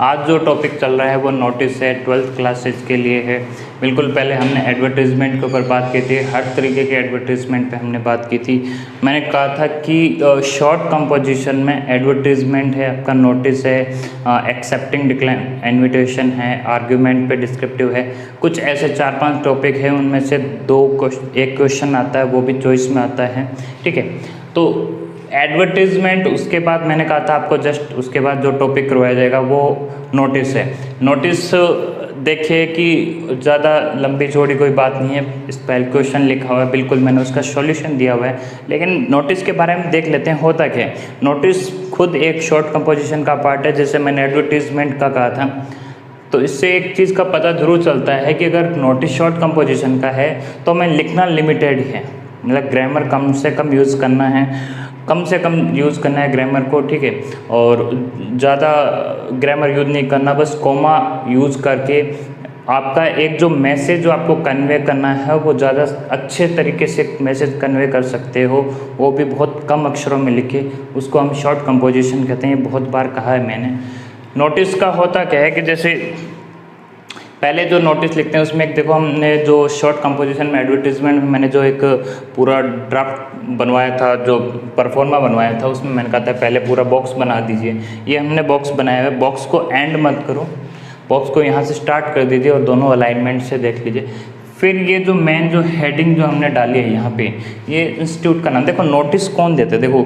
आज जो टॉपिक चल रहा है वो नोटिस है, 12th क्लासेज के लिए है। बिल्कुल पहले हमने एडवर्टीज़मेंट के ऊपर बात की थी, हर तरीके के एडवर्टीज़मेंट पे हमने बात की थी। मैंने कहा था कि शॉर्ट कंपोजिशन में एडवर्टीज़मेंट है, आपका नोटिस है, एक्सेप्टिंग डिक्लाइन इन्विटेशन है, आर्ग्यूमेंट पे डिस्क्रिप्टिव है। कुछ ऐसे 4-5 टॉपिक हैं, उनमें से एक क्वेश्चन आता है, वो भी चॉइस में आता है। ठीक है, तो एडवर्टीज़मेंट उसके बाद मैंने कहा था आपको, जस्ट उसके बाद जो टॉपिक करवाया जाएगा वो नोटिस है। नोटिस देखिए कि ज़्यादा लंबी चौड़ी कोई बात नहीं है, इस पर क्वेश्चन लिखा हुआ है, बिल्कुल मैंने उसका सॉल्यूशन दिया हुआ है। लेकिन नोटिस के बारे में देख लेते हैं होता क्या है। नोटिस खुद एक शॉर्ट कंपोजिशन का पार्ट है, जैसे मैंने एडवर्टीज़मेंट का कहा था। तो इससे एक चीज़ का पता ज़रूर चलता है कि अगर नोटिस शॉर्ट कंपोजिशन का है तो मैं लिखना लिमिटेड है, मतलब ग्रामर कम से कम यूज़ करना है, कम से कम यूज़ करना है ग्रामर को। ठीक है, और ज़्यादा ग्रामर यूज़ नहीं करना, बस कोमा यूज़ करके आपका एक जो मैसेज जो आपको कन्वे करना है वो ज़्यादा अच्छे तरीके से मैसेज कन्वे कर सकते हो, वो भी बहुत कम अक्षरों में लिखे, उसको हम शॉर्ट कंपोजिशन कहते हैं। बहुत बार कहा है मैंने। नोटिस का होता क्या है कि जैसे पहले जो नोटिस लिखते हैं उसमें एक देखो, हमने जो शॉर्ट कंपोजिशन में एडवर्टीज़मेंट में मैंने जो एक पूरा ड्राफ्ट बनवाया था, जो परफॉर्मा बनवाया था, उसमें मैंने कहा था पहले पूरा बॉक्स बना दीजिए। ये हमने बॉक्स बनाया है, बॉक्स को एंड मत करो, बॉक्स को यहाँ से स्टार्ट कर दीजिए और दोनों अलाइनमेंट से देख लीजिए। फिर ये जो मेन जो हेडिंग जो हमने डाली है यहाँ पे, ये इंस्टीट्यूट का नाम। देखो नोटिस कौन देते हैं, देखो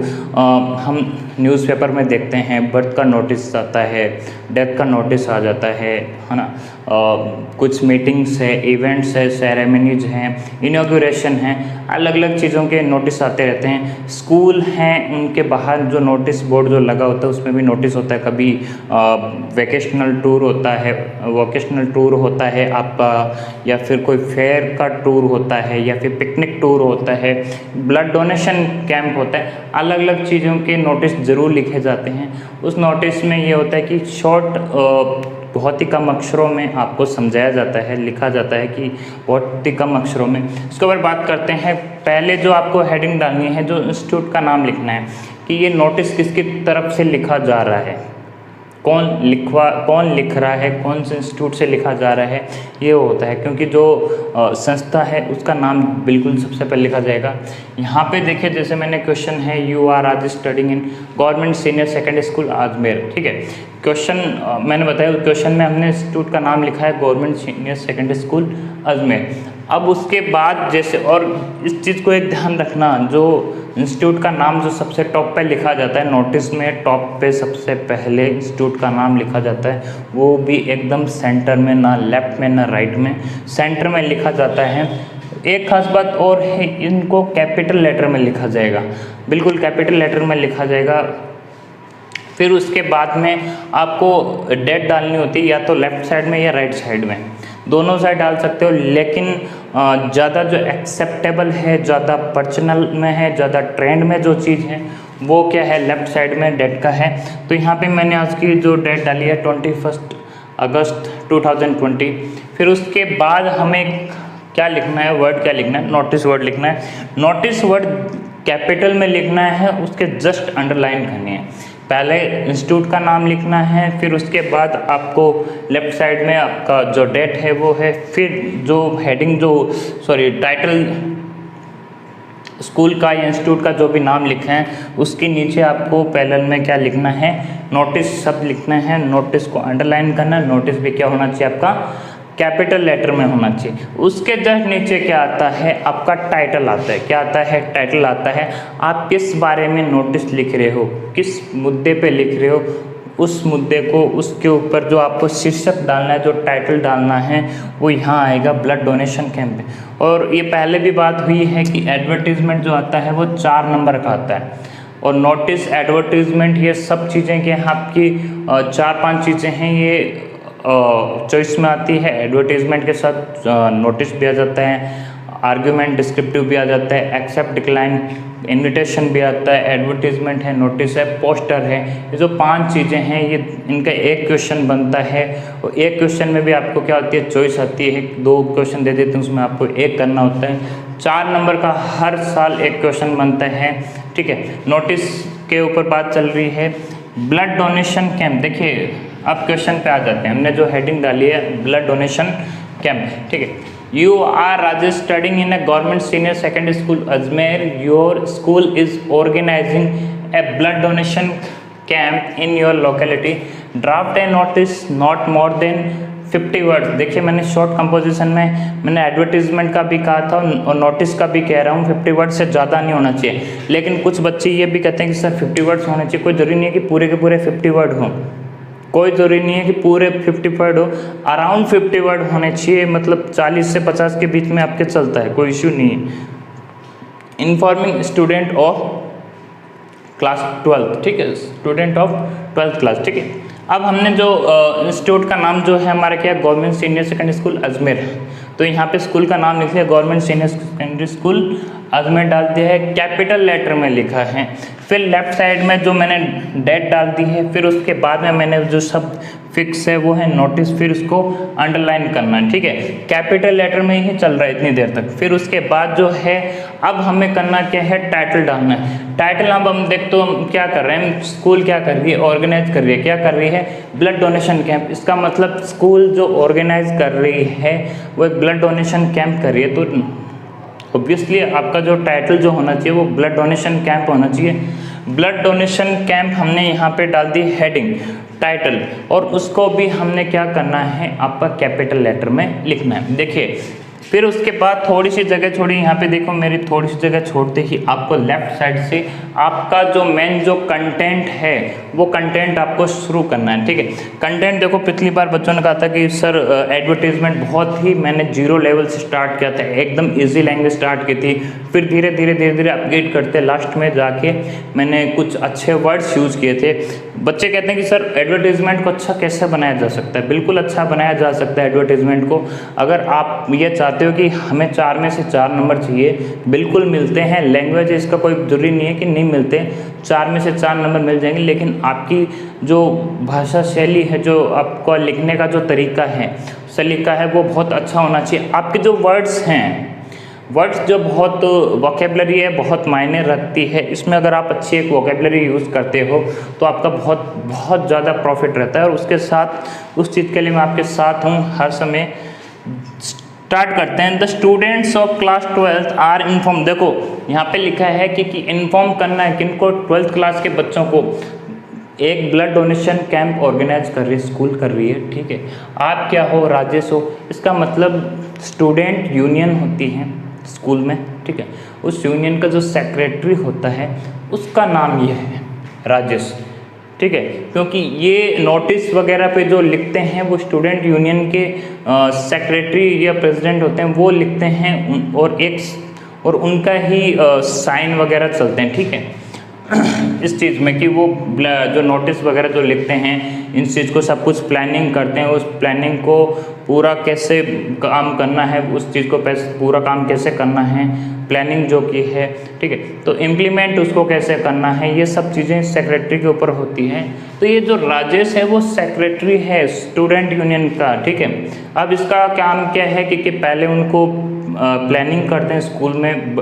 हम न्यूज़पेपर में देखते हैं, बर्थ का नोटिस आता है, डेथ का नोटिस आ जाता है ना। कुछ मीटिंग्स है, इवेंट्स है, सेरेमनीज हैं, इनॉग्रेशन है, अलग अलग चीज़ों के नोटिस आते रहते हैं। स्कूल हैं, उनके बाहर जो नोटिस बोर्ड जो लगा होता है उसमें भी नोटिस होता है। कभी वोकेशनल टूर होता है, आपका, या फिर कोई फेयर का टूर होता है, या फिर पिकनिक टूर होता है, ब्लड डोनेशन कैंप होता है, अलग अलग चीज़ों के नोटिस ज़रूर लिखे जाते हैं। उस नोटिस में ये होता है कि शॉर्ट बहुत ही कम अक्षरों में आपको समझाया जाता है, लिखा जाता है कि बहुत ही कम अक्षरों में। इसके ऊपर बात करते हैं। पहले जो आपको हेडिंग डालनी है, जो इंस्टीट्यूट का नाम लिखना है कि ये नोटिस किसकी तरफ से लिखा जा रहा है, कौन लिख रहा है, कौन से इंस्टीट्यूट से लिखा जा रहा है, ये होता है। क्योंकि जो संस्था है उसका नाम बिल्कुल सबसे पहले लिखा जाएगा। यहाँ पे देखिए, जैसे मैंने क्वेश्चन है, यू आर आज studying in government senior secondary school Ajmer. ठीक है, क्वेश्चन मैंने बताया, क्वेश्चन में हमने इंस्टीट्यूट का नाम लिखा है government senior secondary school Ajmer. अब उसके बाद जैसे, और इस चीज़ को एक ध्यान रखना, जो इंस्टीट्यूट का नाम जो सबसे टॉप पे लिखा जाता है नोटिस में, टॉप पे सबसे पहले इंस्टीट्यूट का नाम लिखा जाता है, वो भी एकदम सेंटर में, ना लेफ्ट में ना राइट में, सेंटर में लिखा जाता है। एक खास बात और है, इनको कैपिटल लेटर में लिखा जाएगा, बिल्कुल कैपिटल लेटर में लिखा जाएगा। फिर उसके बाद में आपको डेट डालनी होती है, या तो लेफ्ट साइड में या राइट साइड में, दोनों साइड डाल सकते हो। लेकिन ज़्यादा जो एक्सेप्टेबल है, ज़्यादा पर्सनल में है, ज़्यादा ट्रेंड में जो चीज़ है वो क्या है, लेफ्ट साइड में डेट का है। तो यहाँ पे मैंने आज की जो डेट डाली है 21 अगस्त 2020। फिर उसके बाद हमें क्या लिखना है, वर्ड क्या लिखना है, नोटिस वर्ड लिखना है। नोटिस वर्ड कैपिटल में लिखना है, उसके जस्ट अंडरलाइन करनी है। पहले इंस्टीट्यूट का नाम लिखना है, फिर उसके बाद आपको लेफ्ट साइड में आपका जो डेट है वो है, फिर जो हेडिंग टाइटल स्कूल का या इंस्टीट्यूट का जो भी नाम लिखा है उसके नीचे आपको पैरेलल में क्या लिखना है, नोटिस शब्द लिखना है। नोटिस को अंडरलाइन करना है। नोटिस भी क्या होना चाहिए, आपका कैपिटल लेटर में होना चाहिए। उसके जस्ट नीचे क्या आता है, आपका टाइटल आता है। क्या आता है, टाइटल आता है। आप किस बारे में नोटिस लिख रहे हो, किस मुद्दे पे लिख रहे हो, उस मुद्दे को, उसके ऊपर जो आपको शीर्षक डालना है, जो टाइटल डालना है, वो यहाँ आएगा, ब्लड डोनेशन कैंप। और ये पहले भी बात हुई है कि एडवर्टीज़मेंट जो आता है वो 4 नंबर का आता है, और नोटिस, एडवर्टीज़मेंट, ये सब चीज़ें क्या हैं आपकी 4-5 चीज़ें हैं, ये चॉइस में आती है। एडवर्टीज़मेंट के साथ नोटिस भी आ जाता है, आर्ग्यूमेंट डिस्क्रिप्टिव भी आ जाता है, एक्सेप्ट डिक्लाइन इनविटेशन भी आता है, एडवर्टीज़मेंट है, नोटिस है, पोस्टर है। ये जो 5 चीज़ें हैं, ये इनका एक क्वेश्चन बनता है। और एक क्वेश्चन में भी आपको क्या होती है, चॉइस आती है। 2 क्वेश्चन दे देते हैं, उसमें आपको एक करना होता है। 4 नंबर का हर साल एक क्वेश्चन बनता है। ठीक है, नोटिस के ऊपर बात चल रही है। ब्लड डोनेशन कैंप, देखिए अब क्वेश्चन पे आ जाते हैं। हमने जो हेडिंग डाली है ब्लड डोनेशन कैंप, ठीक है। You are Rajesh studying in a government senior secondary school Ajmer. Your school is organizing a blood donation camp in your locality. Draft a notice not more than 50 words. देखिए मैंने short composition में मैंने advertisement का भी कहा था और notice का भी कह रहा हूँ 50 वर्ड से ज़्यादा नहीं होना चाहिए। लेकिन कुछ बच्चे ये भी कहते हैं कि सर 50 वर्ड्स होने चाहिए। कोई ज़रूरी नहीं है कि पूरे के पूरे 50 वर्ड हों, कोई ज़रूरी नहीं है कि पूरे 50 वर्ड हो, अराउंड 50 वर्ड होने चाहिए, मतलब 40 से 50 के बीच में आपके चलता है, कोई इशू नहीं है। इन्फॉर्मिंग स्टूडेंट ऑफ क्लास 12, ठीक है, स्टूडेंट ऑफ 12th क्लास, ठीक है। अब हमने जो इंस्टीट्यूट का नाम जो है हमारा क्या, government senior secondary school Ajmer, तो यहाँ पे स्कूल का नाम लिख लिया government senior secondary school Ajmer डाल दिया है, कैपिटल लेटर में लिखा है। फिर लेफ्ट साइड में जो मैंने डेट डाल दी है, फिर उसके बाद में मैंने जो शब्द फिक्स है वो है नोटिस, फिर उसको अंडरलाइन करना है, ठीक है। कैपिटल लेटर में ही चल रहा है इतनी देर तक। फिर उसके बाद जो है अब हमें करना क्या है, टाइटल डालना है। टाइटल अब हम देख तो हम क्या कर रहे हैं, स्कूल क्या कर रही है, ऑर्गेनाइज कर रही है, क्या कर रही है, ब्लड डोनेशन कैंप। इसका मतलब स्कूल जो ऑर्गेनाइज कर रही है वो एक ब्लड डोनेशन कैंप कर रही है, तो ऑब्वियसली आपका जो टाइटल जो होना चाहिए वो ब्लड डोनेशन कैंप होना चाहिए। ब्लड डोनेशन कैंप हमने यहाँ पे डाल दी हेडिंग, टाइटल, और उसको भी हमने क्या करना है, आपका कैपिटल लेटर में लिखना है। देखिए फिर उसके बाद थोड़ी सी जगह छोड़ी, यहाँ पे देखो मेरी थोड़ी सी जगह छोड़ते ही आपको लेफ्ट साइड से आपका जो मेन जो कंटेंट है वो कंटेंट आपको शुरू करना है, ठीक है। कंटेंट देखो पिछली बार बच्चों ने कहा था कि सर एडवर्टीजमेंट बहुत ही मैंने 0 लेवल से स्टार्ट किया था, एकदम ईजी लैंग्वेज स्टार्ट की थी, फिर धीरे धीरे अपग्रेड करते लास्ट में जाके मैंने कुछ अच्छे वर्ड्स यूज़ किए थे। बच्चे कहते हैं कि सर एडवर्टीजमेंट को अच्छा कैसे बनाया जा सकता है। बिल्कुल अच्छा बनाया जा सकता है एडवर्टीजमेंट को। अगर आप ये चाहते हो कि हमें 4 में से 4 नंबर चाहिए, बिल्कुल मिलते हैं। लैंग्वेज इसका कोई जरूरी नहीं है कि नहीं मिलते, 4 में से 4 नंबर मिल जाएंगे। लेकिन आपकी जो भाषा शैली है, जो आपको लिखने का जो तरीका है, सलीका है, वो बहुत अच्छा होना चाहिए। आपके जो वर्ड्स हैं, वर्ड्स जो बहुत वोकेबलरी है, बहुत मायने रखती है, इसमें अगर आप अच्छी एक वोकेबलरी यूज़ करते हो तो आपका बहुत ज़्यादा प्रॉफिट रहता है। और उसके साथ उस चीज़ के लिए मैं आपके साथ हूँ हर समय। स्टार्ट करते हैं। The students of class 12th are inform. देखो यहाँ पे लिखा है कि इन्फॉर्म करना है किनको, 12th क्लास के बच्चों को। एक ब्लड डोनेशन कैंप ऑर्गेनाइज कर रही है, स्कूल कर रही है, ठीक है। आप क्या हो, राजेश हो, इसका मतलब स्टूडेंट यूनियन होती है स्कूल में, ठीक है। उस यूनियन का जो सेक्रेटरी होता है उसका नाम ये है राजेश, ठीक है। क्योंकि ये नोटिस वगैरह पे जो लिखते हैं वो स्टूडेंट यूनियन के सेक्रेटरी या प्रेसिडेंट होते हैं, वो लिखते हैं और उनका ही साइन वगैरह चलते हैं, ठीक है। इस चीज़ में कि वो जो नोटिस वगैरह जो लिखते हैं, इन चीज़ को सब कुछ प्लानिंग करते हैं। उस प्लानिंग को पूरा कैसे काम करना है, उस चीज़ को पूरा काम कैसे करना है, प्लानिंग जो की है, ठीक है, तो इम्प्लीमेंट उसको कैसे करना है, ये सब चीज़ें सेक्रेटरी के ऊपर होती हैं। तो ये जो राजेश है वो सेक्रेटरी है स्टूडेंट यूनियन का, ठीक है। अब इसका काम क्या है कि पहले उनको प्लानिंग करते हैं स्कूल में,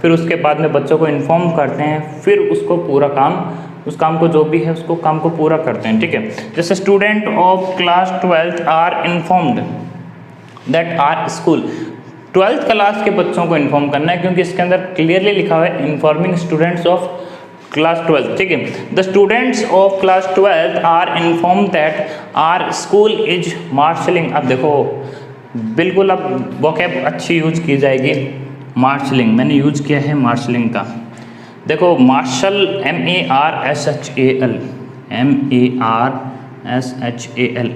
फिर उसके बाद में बच्चों को इन्फॉर्म करते हैं, फिर उसको पूरा काम, उस काम को जो भी है उसको काम को पूरा करते हैं, ठीक है। जैसे student of class 12th are informed that our school, 12th class के बच्चों को इन्फॉर्म करना है, क्योंकि इसके अंदर क्लियरली लिखा हुआ है informing students of class 12th, ठीक है। The students of class 12th are inform that our school is marshalling. अब देखो बिल्कुल अब वोकैब अच्छी यूज की जाएगी। मार्शलिंग मैंने यूज किया है मार्शलिंग का। देखो मार्शल MARSHAL,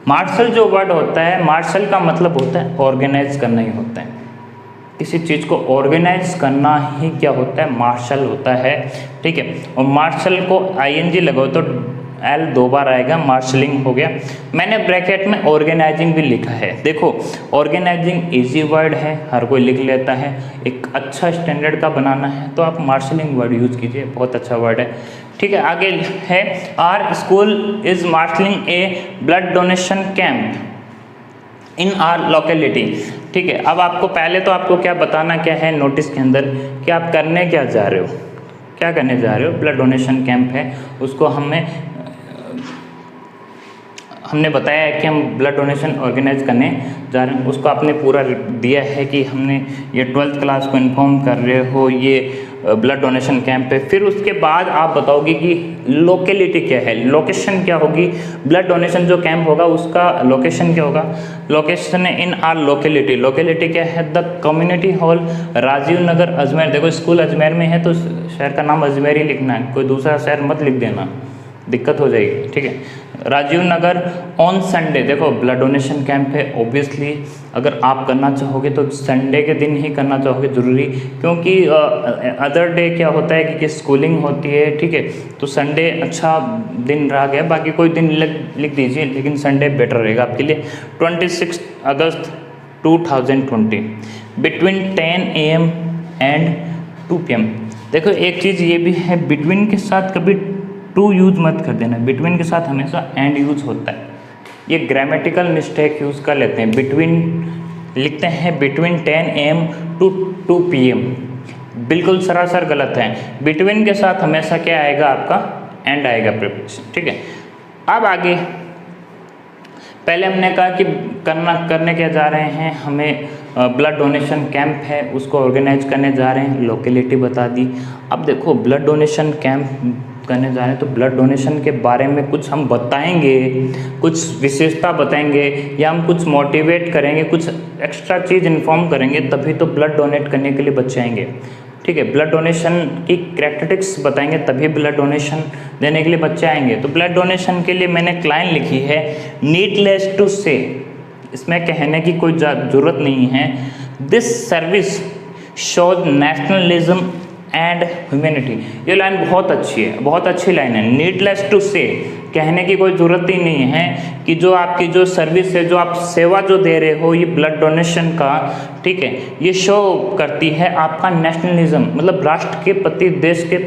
मार्शल जो वर्ड होता है, मार्शल का मतलब होता है ऑर्गेनाइज करना ही होता है। किसी चीज़ को ऑर्गेनाइज करना ही क्या होता है, मार्शल होता है, ठीक है। और मार्शल को ING लगाओ तो L 2 बार आएगा, मार्शलिंग हो गया। मैंने ब्रैकेट में ऑर्गेनाइजिंग भी लिखा है। देखो ऑर्गेनाइजिंग इजी वर्ड है, हर कोई लिख लेता है। एक अच्छा स्टैंडर्ड का बनाना है तो आप मार्शलिंग वर्ड यूज़ कीजिए, बहुत अच्छा वर्ड है, ठीक है। आगे है our school is marshalling a blood donation camp in our locality, ठीक है। अब आपको पहले तो आपको क्या बताना क्या है नोटिस के अंदर कि आप करने क्या जा रहे हो, क्या करने जा रहे हो। ब्लड डोनेशन कैंप है, उसको हमें हमने बताया है कि हम ब्लड डोनेशन ऑर्गेनाइज करने जा रहे हैं, उसको आपने पूरा दिया है कि हमने ये 12th क्लास को इन्फॉर्म कर रहे हो ये ब्लड डोनेशन कैंप है। फिर उसके बाद आप बताओगे कि लोकेलिटी क्या है, लोकेशन क्या होगी, ब्लड डोनेशन जो कैंप होगा उसका लोकेशन क्या होगा। Location in our locality, locality क्या है, the community hall Rajiv Nagar Ajmer. देखो स्कूल अजमेर में है तो शहर का नाम अजमेर ही लिखना है, कोई दूसरा शहर मत लिख देना, दिक्कत हो जाएगी, ठीक है। राजीव नगर ऑन संडे, देखो ब्लड डोनेशन कैंप है, ऑब्वियसली अगर आप करना चाहोगे तो संडे के दिन ही करना चाहोगे ज़रूरी, क्योंकि अदर डे क्या होता है कि स्कूलिंग होती है, ठीक है। तो संडे अच्छा दिन रह गया, बाकी कोई दिन लिख दीजिए, लेकिन संडे बेटर रहेगा आपके लिए। 26 अगस्त 2020 बिटवीन 10 AM एंड 2 PM। देखो एक चीज़ ये भी है, बिटवीन के साथ कभी टू यूज मत कर देना, बिटवीन के साथ हमेशा एंड यूज होता है, ये ग्रामेटिकल मिस्टेक यूज़ कर लेते हैं। बिटवीन लिखते हैं बिटवीन 10 AM टू 2 PM, बिल्कुल सरासर गलत है। बिटवीन के साथ हमेशा क्या आएगा, आपका एंड आएगा प्रीपोजिशन, ठीक है। अब आगे पहले हमने कहा कि करने क्या जा रहे हैं, हमें ब्लड डोनेशन कैंप है उसको ऑर्गेनाइज करने जा रहे हैं, लोकेलिटी बता दी। अब देखो ब्लड डोनेशन कैंप करने जा रहे हैं तो ब्लड डोनेशन के बारे में कुछ हम बताएंगे, कुछ विशेषता बताएंगे, या हम कुछ मोटिवेट करेंगे, कुछ एक्स्ट्रा चीज़ इन्फॉर्म करेंगे, तभी तो ब्लड डोनेट करने के लिए बच्चे आएंगे, ठीक है। ब्लड डोनेशन की कैरेक्टरिस्टिक्स बताएंगे तभी ब्लड डोनेशन देने के लिए बच्चे आएंगे। तो ब्लड डोनेशन के लिए मैंने एक लाइन लिखी है, नीडलेस टू से, इसमें कहने की कोई ज़रूरत नहीं है, this service shows nationalism and humanity. ये लाइन बहुत अच्छी है, बहुत अच्छी लाइन है। नीडलेस टू से, कहने की कोई ज़रूरत ही नहीं है कि जो आपकी जो सर्विस है, जो आप सेवा जो दे रहे हो ये ब्लड डोनेशन का, ठीक है, ये शो करती है आपका नेशनलिज्म, मतलब राष्ट्र के प्रति, देश के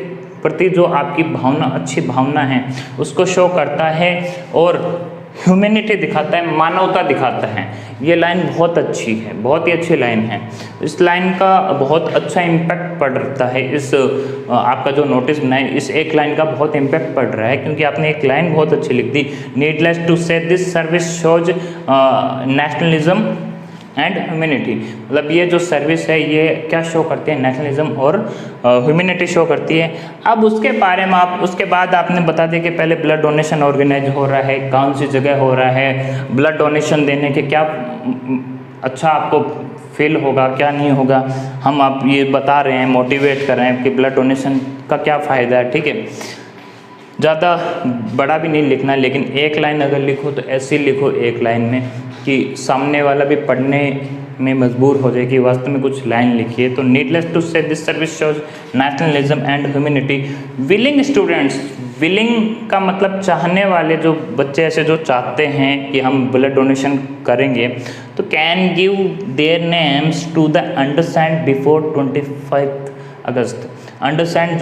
प्रति जो आपकी भावना, अच्छी भावना है उसको शो करता है, और ह्यूमैनिटी दिखाता है, मानवता दिखाता है। ये लाइन बहुत अच्छी है, बहुत ही अच्छी लाइन है। इस लाइन का बहुत अच्छा इम्पैक्ट पड़ता है, इस आपका जो नोटिस बनाए इस एक लाइन का बहुत इम्पैक्ट पड़ रहा है, क्योंकि आपने एक लाइन बहुत अच्छी लिख दी, नीडलेस टू से this service shows nationalism and humanity. मतलब ये जो सर्विस है ये क्या शो करती है, नेशनलिज्म और ह्यूमैनिटी शो करती है। अब उसके बारे में उसके बाद आपने बता दिया कि पहले ब्लड डोनेशन ऑर्गेनाइज हो रहा है, कौन सी जगह हो रहा है, ब्लड डोनेशन देने के क्या अच्छा आपको फील होगा, क्या नहीं होगा, हम आप ये बता रहे हैं, मोटिवेट कर रहे हैं कि ब्लड डोनेशन का क्या फ़ायदा है, ठीक है। ज़्यादा बड़ा भी नहीं लिखना, लेकिन एक लाइन अगर लिखो तो ऐसी लिखो एक लाइन में कि सामने वाला भी पढ़ने में मजबूर हो जाए कि वास्तव में कुछ लाइन लिखिए। तो नीडलेस टू से this service shows nationalism and humanity. Willing students, willing का मतलब चाहने वाले, जो बच्चे ऐसे जो चाहते हैं कि हम ब्लड डोनेशन करेंगे, तो can give their names to the undersigned before 25 August. Undersigned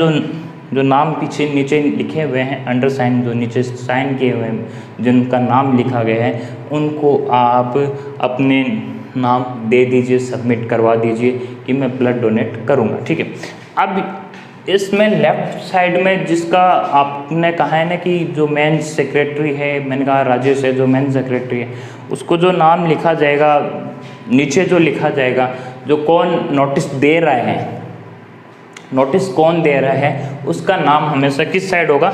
जो नाम पीछे नीचे लिखे हुए हैं, अंडरसाइन जो नीचे साइन किए हुए हैं, जिनका नाम लिखा गया है, उनको आप अपने नाम दे दीजिए, सबमिट करवा दीजिए कि मैं ब्लड डोनेट करूँगा, ठीक है। अब इसमें लेफ्ट साइड में जिसका आपने कहा है ना कि जो मेन सेक्रेटरी है, मैंने कहा राजेश है, जो मेन सेक्रेटरी है, उसको जो नाम लिखा जाएगा, नीचे जो लिखा जाएगा, जो कौन नोटिस दे रहा है, नोटिस कौन दे रहा है, उसका नाम हमेशा किस साइड होगा,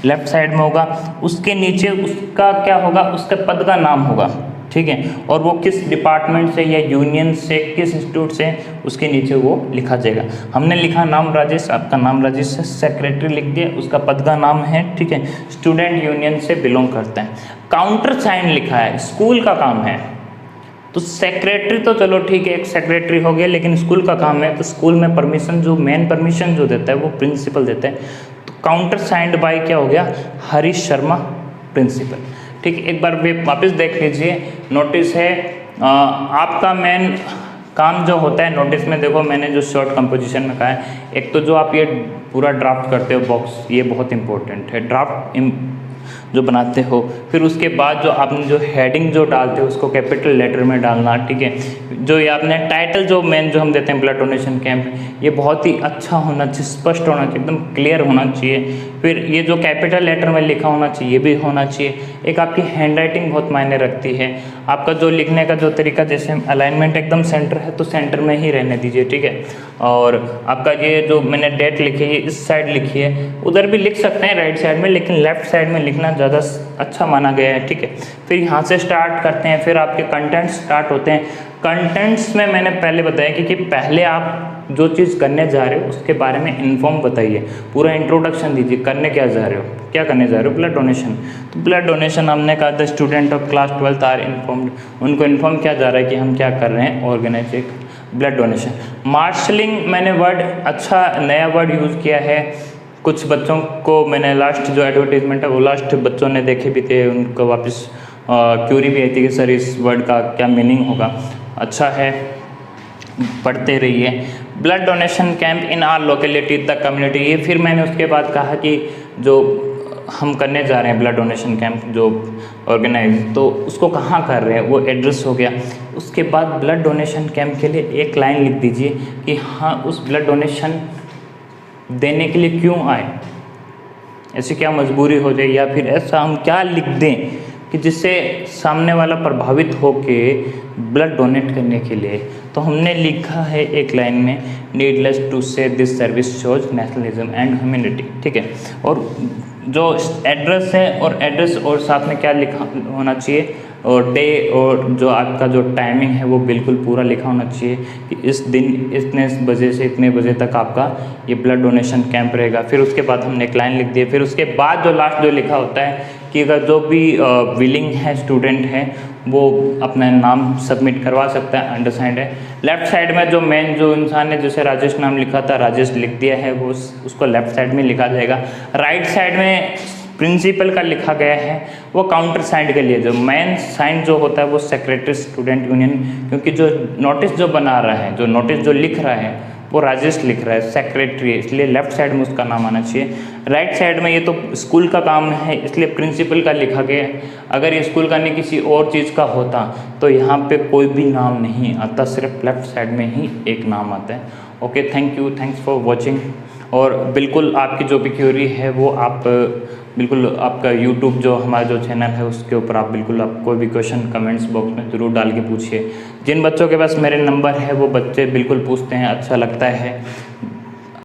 लेफ्ट साइड में होगा। उसके नीचे उसका क्या होगा, उसके पद का नाम होगा, ठीक है, और वो किस डिपार्टमेंट से या यूनियन से, किस इंस्टीट्यूट से, उसके नीचे वो लिखा जाएगा। हमने लिखा नाम राजेश, आपका नाम राजेश है, सेक्रेटरी लिख दिया, उसका पद का नाम है, ठीक है, स्टूडेंट यूनियन से बिलोंग करते हैं। काउंटर साइन लिखा है, स्कूल का काम है, तो सेक्रेटरी तो चलो ठीक है, एक सेक्रेटरी हो गया, लेकिन स्कूल का काम है तो स्कूल में परमिशन, जो मेन परमिशन जो देता है वो प्रिंसिपल देता है। तो काउंटर साइंड बाय क्या हो गया, हरीश शर्मा प्रिंसिपल, ठीक है। एक बार वे वापस देख लीजिए, नोटिस है, आपका मेन काम जो होता है नोटिस में, देखो मैंने जो शॉर्ट कंपोजिशन में कहा है, एक तो जो आप ये पूरा ड्राफ्ट करते हो बॉक्स, ये बहुत इंपॉर्टेंट है। ड्राफ्ट जो बनाते हो। फिर उसके बाद जो आपने जो हेडिंग जो डालते हो उसको कैपिटल लेटर में डालना, ठीक है। जो ये आपने टाइटल जो मेन जो हम देते हैं ब्लड डोनेशन कैंप, ये बहुत ही अच्छा होना चाहिए, स्पष्ट होना चाहिए, एकदम क्लियर होना चाहिए। फिर ये जो कैपिटल लेटर में लिखा होना चाहिए ये भी होना चाहिए। एक आपकी हैंड राइटिंग बहुत मायने रखती है। आपका जो लिखने का जो तरीका, जैसे अलाइनमेंट एकदम सेंटर है तो सेंटर में ही रहने दीजिए, ठीक है। और आपका ये जो मैंने डेट लिखी है इस साइड लिखी है, उधर भी लिख सकते हैं राइट साइड में, लेकिन लेफ्ट साइड में लिखना ज़्यादा अच्छा माना गया है, ठीक है। फिर यहाँ से स्टार्ट करते हैं, फिर आपके कंटेंट्स स्टार्ट होते हैं। कंटेंट्स में मैंने पहले बताया कि पहले आप जो चीज़ करने जा रहे हो उसके बारे में इन्फॉर्म बताइए, पूरा इंट्रोडक्शन दीजिए, करने क्या जा रहे हो, क्या करने जा रहे हो, ब्लड डोनेशन। तो ब्लड डोनेशन हमने कहा the student of class 12th are informed, उनको इन्फॉर्म किया जा रहा है कि हम क्या कर रहे हैं, ऑर्गेनाइज एक ब्लड डोनेशन। मार्शलिंग मैंने वर्ड अच्छा नया वर्ड यूज़ किया है। कुछ बच्चों को मैंने लास्ट जो एडवर्टीजमेंट है वो लास्ट बच्चों ने देखे भी थे, उनको वापस क्यूरी भी आई थी कि सर इस वर्ड का क्या मीनिंग होगा। अच्छा है, पढ़ते रहिए। Blood donation camp in our locality the community, ये फिर मैंने उसके बाद कहा कि जो हम करने जा रहे हैं ब्लड डोनेशन कैंप जो ऑर्गेनाइज, तो उसको कहाँ कर रहे हैं, वो एड्रेस हो गया। उसके बाद ब्लड डोनेशन कैंप के लिए एक लाइन लिख दीजिए कि हाँ उस ब्लड डोनेशन देने के लिए क्यों आए, ऐसी क्या मजबूरी हो जाए, या फिर ऐसा हम क्या लिख दें कि जिससे सामने वाला प्रभावित हो के ब्लड डोनेट करने के लिए। तो हमने लिखा है एक लाइन में, नीडलेस टू से this service shows nationalism and humanity, ठीक है। और जो एड्रेस है और एड्रेस और साथ में क्या लिखा होना चाहिए, और डे और जो आपका जो टाइमिंग है वो बिल्कुल पूरा लिखा होना चाहिए कि इस दिन इतने बजे से इतने बजे तक आपका ये ब्लड डोनेशन कैंप रहेगा। फिर उसके बाद हमने एक लाइन लिख दी है। फिर उसके बाद जो लास्ट जो लिखा होता है कि अगर जो भी विलिंग है स्टूडेंट है वो अपना नाम सबमिट करवा सकता है, अंडरसाइंड है। लेफ्ट साइड में जो मेन जो इंसान है, जैसे राजेश नाम लिखा था, राजेश लिख दिया है, वो उसको लेफ्ट साइड में लिखा जाएगा। राइट साइड में प्रिंसिपल का लिखा गया है, वो काउंटर साइड के लिए जो मेन साइन जो होता है वो सेक्रेटरी स्टूडेंट यूनियन, क्योंकि जो नोटिस जो बना रहा है, जो नोटिस जो लिख रहा है वो राजेश लिख रहा है, सेक्रेटरी, इसलिए लेफ्ट साइड में उसका नाम आना चाहिए। राइट साइड में ये तो स्कूल का काम है इसलिए प्रिंसिपल का लिखा गया है। अगर ये स्कूल का नहीं किसी और चीज़ का होता तो यहाँ पे कोई भी नाम नहीं आता, सिर्फ लेफ्ट साइड में ही एक नाम आता है। Okay, thank you, thanks for watching. और बिल्कुल आपकी जो भी क्वेरी है वो आप बिल्कुल आपका यूट्यूब जो हमारा जो चैनल है उसके ऊपर आप बिल्कुल आप कोई भी क्वेश्चन कमेंट्स बॉक्स में ज़रूर डाल के पूछिए। जिन बच्चों के पास मेरे नंबर है वो बच्चे बिल्कुल पूछते हैं, अच्छा लगता है।